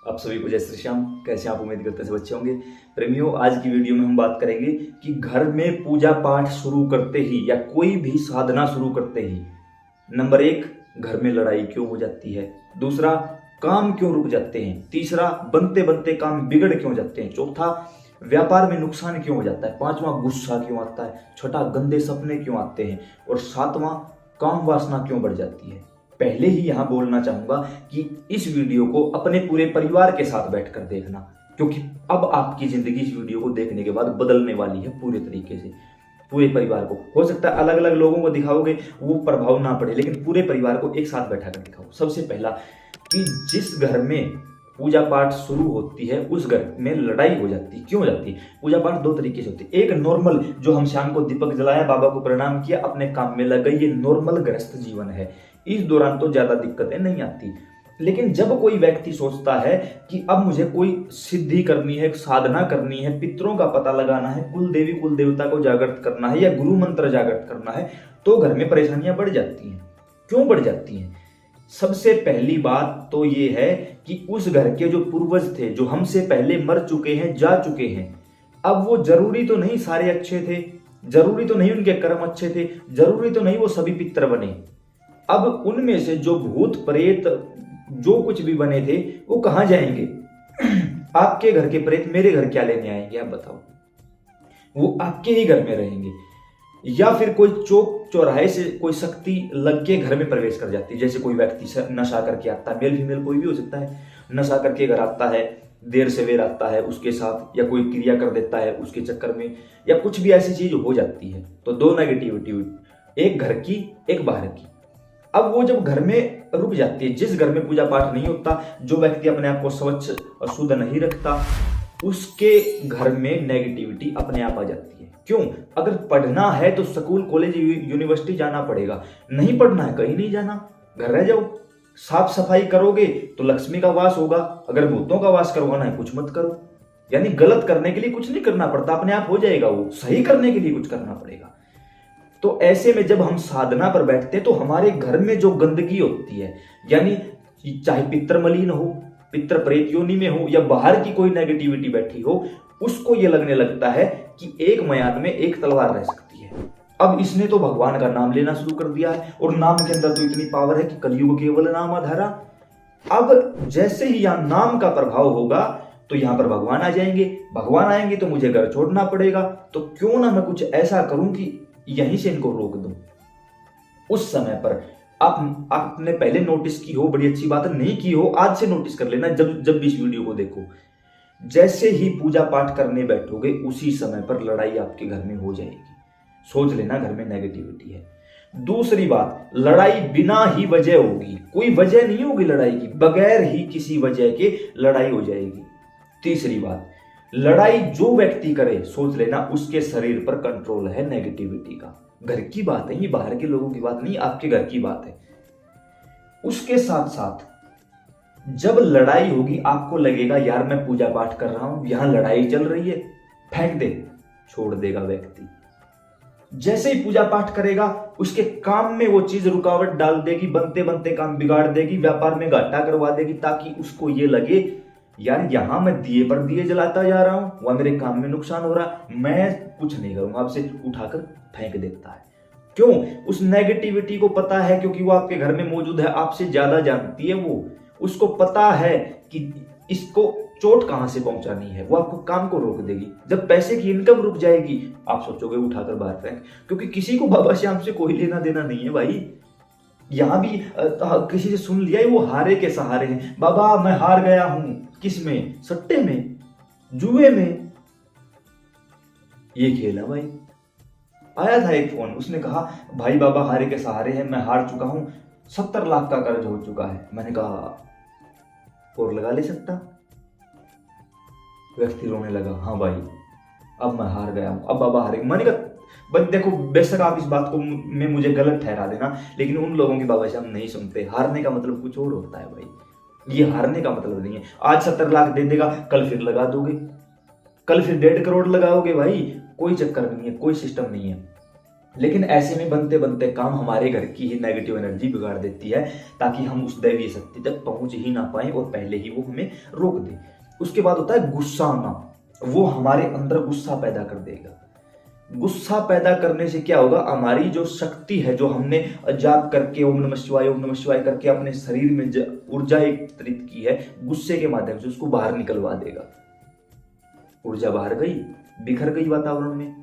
आप सभी को जय श्री श्याम। कैसे आप उम्मीद करते हैं सब अच्छे होंगे। प्रेमियों, आज की वीडियो में हम बात करेंगे कि घर में पूजा पाठ शुरू करते ही या कोई भी साधना शुरू करते ही नंबर 1, घर में लड़ाई क्यों हो जाती है। दूसरा, काम क्यों रुक जाते हैं। तीसरा, बनते बनते काम बिगड़ क्यों जाते हैं। चौथा, व्यापार में नुकसान क्यों हो जाता है। पांचवा, गुस्सा क्यों आता है। छठा, गंदे सपने क्यों आते हैं। और सातवां, काम वासना क्यों बढ़ जाती है। पहले ही यहां बोलना चाहूंगा कि इस वीडियो को अपने पूरे परिवार के साथ बैठकर देखना, क्योंकि अब आपकी जिंदगी इस वीडियो को देखने के बाद बदलने वाली है पूरे तरीके से। पूरे परिवार को, हो सकता है अलग अलग लोगों को दिखाओगे वो प्रभाव ना पड़े, लेकिन पूरे परिवार को एक साथ बैठा कर दिखाओ। सबसे पहला कि जिस घर में पूजा पाठ शुरू होती है उस घर में लड़ाई हो जाती है। क्यों हो जाती है। पूजा पाठ दो तरीके से होती है। एक नॉर्मल, जो हम शाम को दीपक जलाया, बाबा को प्रणाम किया, अपने काम में लग गए, ये नॉर्मल गृहस्थ जीवन है। इस दौरान तो ज्यादा दिक्कतें नहीं आती। लेकिन जब कोई व्यक्ति सोचता है कि अब मुझे कोई सिद्धि करनी है, साधना करनी है, पितरों का पता लगाना है, कुल देवी कुल देवता को जागृत करना है या गुरु मंत्र जागृत करना है, तो घर में परेशानियां बढ़ जाती हैं। क्यों बढ़ जाती हैं। सबसे पहली बात तो ये है कि उस घर के जो पूर्वज थे, जो हमसे पहले मर चुके हैं, जा चुके हैं, अब वो जरूरी तो नहीं सारे अच्छे थे, जरूरी तो नहीं उनके कर्म अच्छे थे, जरूरी तो नहीं वो सभी पितर बने। अब उनमें से जो भूत प्रेत जो कुछ भी बने थे वो कहां जाएंगे। आपके घर के प्रेत मेरे घर क्या लेने आएंगे आप बताओ। वो आपके ही घर में रहेंगे। या फिर कोई चौक चौराहे से कोई शक्ति लग के घर में प्रवेश कर जाती है। जैसे कोई व्यक्ति नशा करके आता है, मेल फीमेल कोई भी हो सकता है, नशा करके घर आता है, देर सवेर आता है उसके साथ, या कोई क्रिया कर देता है उसके चक्कर में, या कुछ भी ऐसी चीज हो जाती है। तो दो नेगेटिविटी, एक घर की एक बाहर की। अब वो जब घर में रुक जाती है, जिस घर में पूजा पाठ नहीं होता, जो व्यक्ति अपने आप को स्वच्छ और शुद्ध नहीं रखता, उसके घर में नेगेटिविटी अपने आप आ जाती है। क्यों। अगर पढ़ना है तो स्कूल कॉलेज यूनिवर्सिटी जाना पड़ेगा, नहीं पढ़ना है कहीं नहीं जाना, घर रह जाओ। साफ सफाई करोगे तो लक्ष्मी का वास होगा, अगर भूतों का वास करवाना है कुछ मत करो। यानी गलत करने के लिए कुछ नहीं करना पड़ता, अपने आप हो जाएगा। वो सही करने के लिए कुछ करना पड़ेगा। तो ऐसे में जब हम साधना पर बैठते हैं तो हमारे घर में जो गंदगी होती है, यानी चाहे पितर मलिन हो, पितर प्रेत योनि में हो, या बाहर की कोई नेगेटिविटी बैठी हो, उसको ये लगने लगता है कि एक म्यान में एक तलवार रह सकती है। अब इसने तो भगवान का नाम लेना शुरू कर दिया है, और नाम के अंदर तो इतनी पावर है कि कलयुग केवल नाम आधारा। अब जैसे ही यहां नाम का प्रभाव होगा तो यहां पर भगवान आ जाएंगे। भगवान आएंगे तो मुझे घर छोड़ना पड़ेगा। तो क्यों ना मैं कुछ ऐसा करूं कि यहीं से इनको रोक दूं। उस समय पर आपने पहले नोटिस की हो, बड़ी अच्छी बात है, नहीं की हो आज से नोटिस कर लेना। जब भी इस वीडियो को देखो, जैसे ही पूजा पाठ करने बैठोगे उसी समय पर लड़ाई आपके घर में हो जाएगी। सोच लेना घर में नेगेटिविटी है। दूसरी बात, लड़ाई बिना ही वजह होगी, कोई वजह नहीं होगी लड़ाई की, बगैर ही किसी वजह के लड़ाई हो जाएगी। तीसरी बात, लड़ाई जो व्यक्ति करे, सोच लेना उसके शरीर पर कंट्रोल है नेगेटिविटी का। घर की बात है ये, बाहर के लोगों की बात नहीं, आपके घर की बात है। उसके साथ साथ जब लड़ाई होगी आपको लगेगा यार मैं पूजा पाठ कर रहा हूं, यहां लड़ाई चल रही है, फेंक दे, छोड़ देगा व्यक्ति। जैसे ही पूजा पाठ करेगा उसके काम में वो चीज रुकावट डाल देगी, बनते बनते काम बिगाड़ देगी, व्यापार में घाटा करवा देगी, ताकि उसको ये लगे यार यहां मैं दिए पर दिए जलाता जा रहा हूं, वह मेरे काम में नुकसान हो रहा, मैं कुछ नहीं करूंगा, आपसे उठाकर फेंक देता है। क्यों। उस नेगेटिविटी को पता है, क्योंकि वो आपके घर में मौजूद है, आपसे ज्यादा जानती है वो। उसको पता है कि इसको चोट कहां से पहुंचानी है, वो आपको काम को रोक देगी। जब पैसे की इनकम रुक जाएगी आप सोचोगे उठाकर बाहर फेंक, क्योंकि किसी को बाबा श्याम से कोई लेना देना नहीं है भाई। यहां भी किसी से सुन लिया है वो हारे के सहारे हैं। बाबा मैं हार गया हूं, किस में, सट्टे में, जुए में। ये खेल है भाई। आया था एक फोन, उसने कहा भाई बाबा हारे के सहारे हैं, मैं हार चुका हूं, 70 लाख का कर्ज हो चुका है। मैंने कहा और लगा ले सकता। व्यक्ति रोने लगा, हाँ भाई अब मैं हार गया हूं, अब बाबा हारे। मैंने कहा भाई देखो, बेशक आप इस बात को में मुझे गलत ठहरा देना, लेकिन उन लोगों की बाबा श्याम नहीं सुनते। हारने का मतलब कुछ और होता है भाई, ये हारने का मतलब नहीं है। आज 70 लाख दे देगा, कल फिर लगा दोगे, कल फिर 1.5 करोड़ लगाओगे भाई, कोई चक्कर नहीं है, कोई सिस्टम नहीं है। लेकिन ऐसे में बनते बनते काम हमारे घर की ही नेगेटिव एनर्जी बिगाड़ देती है, ताकि हम उस दैवीय शक्ति तक पहुंच ही ना पाए और पहले ही वो हमें रोक दे। उसके बाद होता है गुस्सा आना। वो हमारे अंदर गुस्सा पैदा कर देगा। गुस्सा पैदा करने से क्या होगा, हमारी जो शक्ति है, जो हमने जाप करके ओम नमः शिवाय करके अपने शरीर में ऊर्जा एकत्रित की है, गुस्से के माध्यम से उसको बाहर निकलवा देगा। ऊर्जा बाहर गई, बिखर गई वातावरण में,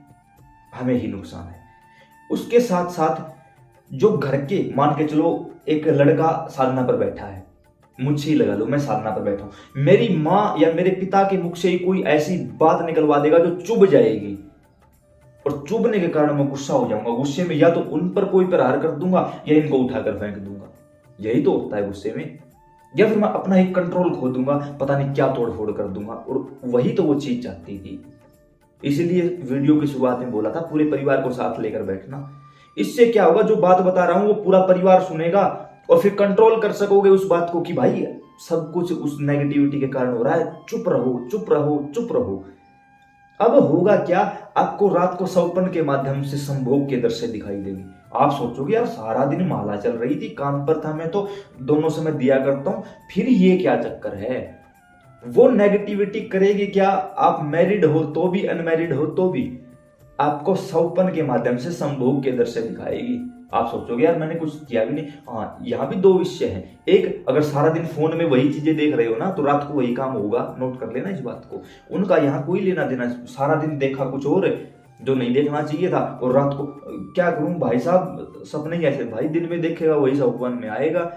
हमें ही नुकसान है। उसके साथ साथ जो घर के, मान के चलो एक लड़का साधना पर बैठा है, मुझसे ही लगा लो, मैं साधना पर बैठा हूं, मेरी माँ या मेरे पिता के मुख से ही कोई ऐसी बात निकलवा देगा जो चुभ जाएगी, और चुभने के कारण मैं गुस्सा हो जाऊंगा। गुस्से में या तो उन पर कोई प्रहार कर दूंगा या इनको उठाकर फेंक दूंगा। यही तो होता है गुस्से में। या फिर मैं अपना एक कंट्रोल खो दूंगा, पता नहीं क्या तोड़ फोड़ कर दूंगा, और वही तो वो चीज चाहती थी। इसीलिए वीडियो की शुरुआत में बोला था पूरे परिवार को साथ लेकर बैठना। इससे क्या होगा, जो बात बता रहा हूं वो पूरा परिवार सुनेगा, और फिर कंट्रोल कर सकोगे उस बात को कि भाई सब कुछ उस नेगेटिविटी के कारण हो रहा है, चुप रहो चुप रहो चुप रहो। अब होगा क्या, आपको रात को सपन के माध्यम से संभोग के दृश्य दिखाई देगी। आप सोचोगे यार सारा दिन माला चल रही थी, काम पर था मैं, तो दोनों समय दिया करता हूं, फिर ये क्या चक्कर है। वो नेगेटिविटी करेगी क्या, आप मैरिड हो तो भी, अनमैरिड हो तो भी, आपको सपन के माध्यम से संभोग के दृश्य दिखाएगी। आप सोचोगे यार मैंने कुछ किया भी नहीं। हाँ, यहाँ भी दो विषय हैं। एक, अगर सारा दिन फोन में वही चीजें देख रहे हो ना, तो रात को वही काम होगा, नोट कर लेना इस बात को। उनका यहाँ कोई लेना देना, सारा दिन देखा कुछ और जो नहीं देखना चाहिए था, और रात को क्या करूं भाई साहब, सपने ही ऐसे, भाई दिन में देखेगा वही सपन में आएगा।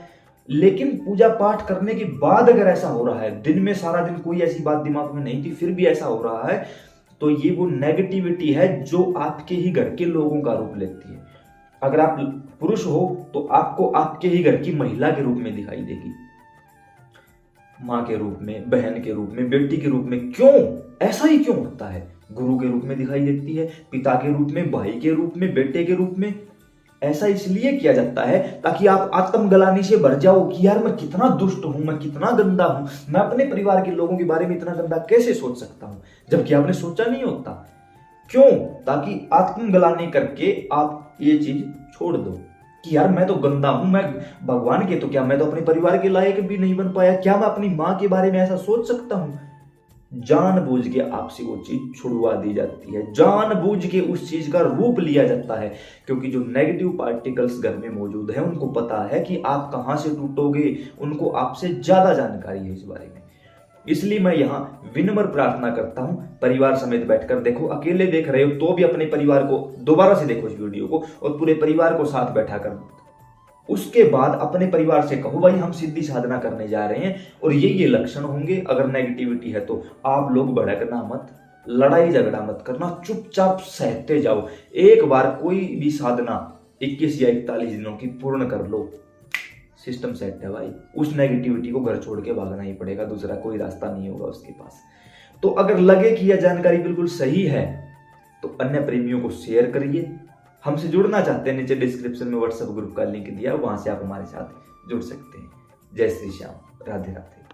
लेकिन पूजा पाठ करने के बाद अगर ऐसा हो रहा है, दिन में सारा दिन कोई ऐसी बात दिमाग में नहीं थी फिर भी ऐसा हो रहा है, तो ये वो नेगेटिविटी है जो आपके ही घर के लोगों का रूप लेती है। अगर आप पुरुष हो तो आपको आपके ही घर की महिला के रूप में दिखाई देगी, मां के रूप में, बहन के रूप में, बेटी के रूप में। क्यों ऐसा ही क्यों होता है? गुरु के रूप में दिखाई देती है, पिता के रूप में, भाई के रूप में, बेटे के रूप में। ऐसा इसलिए किया जाता है ताकि आप आत्मग्लानि से भर जाओ कि यार मैं कितना दुष्ट हूं, मैं कितना गंदा हूं, मैं अपने परिवार के लोगों के बारे में इतना गंदा कैसे सोच सकता हूं, जबकि आपने सोचा नहीं होता। क्यों? ताकि आत्मग्लानि करके आप ये चीज छोड़ दो कि यार मैं तो गंदा हूं, मैं भगवान के तो क्या, मैं तो अपने परिवार के लायक भी नहीं बन पाया, क्या मैं अपनी मां के बारे में ऐसा सोच सकता हूं। जानबूझ के आपसे वो चीज छुड़वा दी जाती है, जानबूझ के उस चीज का रूप लिया जाता है, क्योंकि जो नेगेटिव पार्टिकल्स घर में मौजूद है उनको पता है कि आप कहां से टूटोगे, उनको आपसे ज्यादा जानकारी है इस बारे में। इसलिए मैं यहाँ विनम्र प्रार्थना करता हूं, परिवार समेत बैठकर देखो, अकेले देख रहे हो तो भी अपने परिवार को दोबारा से देखो इस वीडियो को, और पूरे परिवार को साथ बैठा कर उसके बाद अपने परिवार से कहो भाई हम सिद्धि साधना करने जा रहे हैं और ये लक्षण होंगे। अगर नेगेटिविटी है तो आप लोग भड़कना मत, लड़ाई झगड़ा मत करना, चुपचाप सहते जाओ। एक बार कोई भी साधना 21 या 41 दिनों की पूर्ण कर लो, सिस्टम सेट है भाई। उस नेगेटिविटी को घर छोड़ के भागना ही पड़ेगा, दूसरा कोई रास्ता नहीं होगा उसके पास। तो अगर लगे कि यह जानकारी बिल्कुल सही है तो अन्य प्रेमियों को शेयर करिए। हमसे जुड़ना चाहते हैं, नीचे डिस्क्रिप्शन में व्हाट्सएप ग्रुप का लिंक दिया, वहां से आप हमारे साथ जुड़ सकते हैं। जय श्री श्याम, राधे राधे।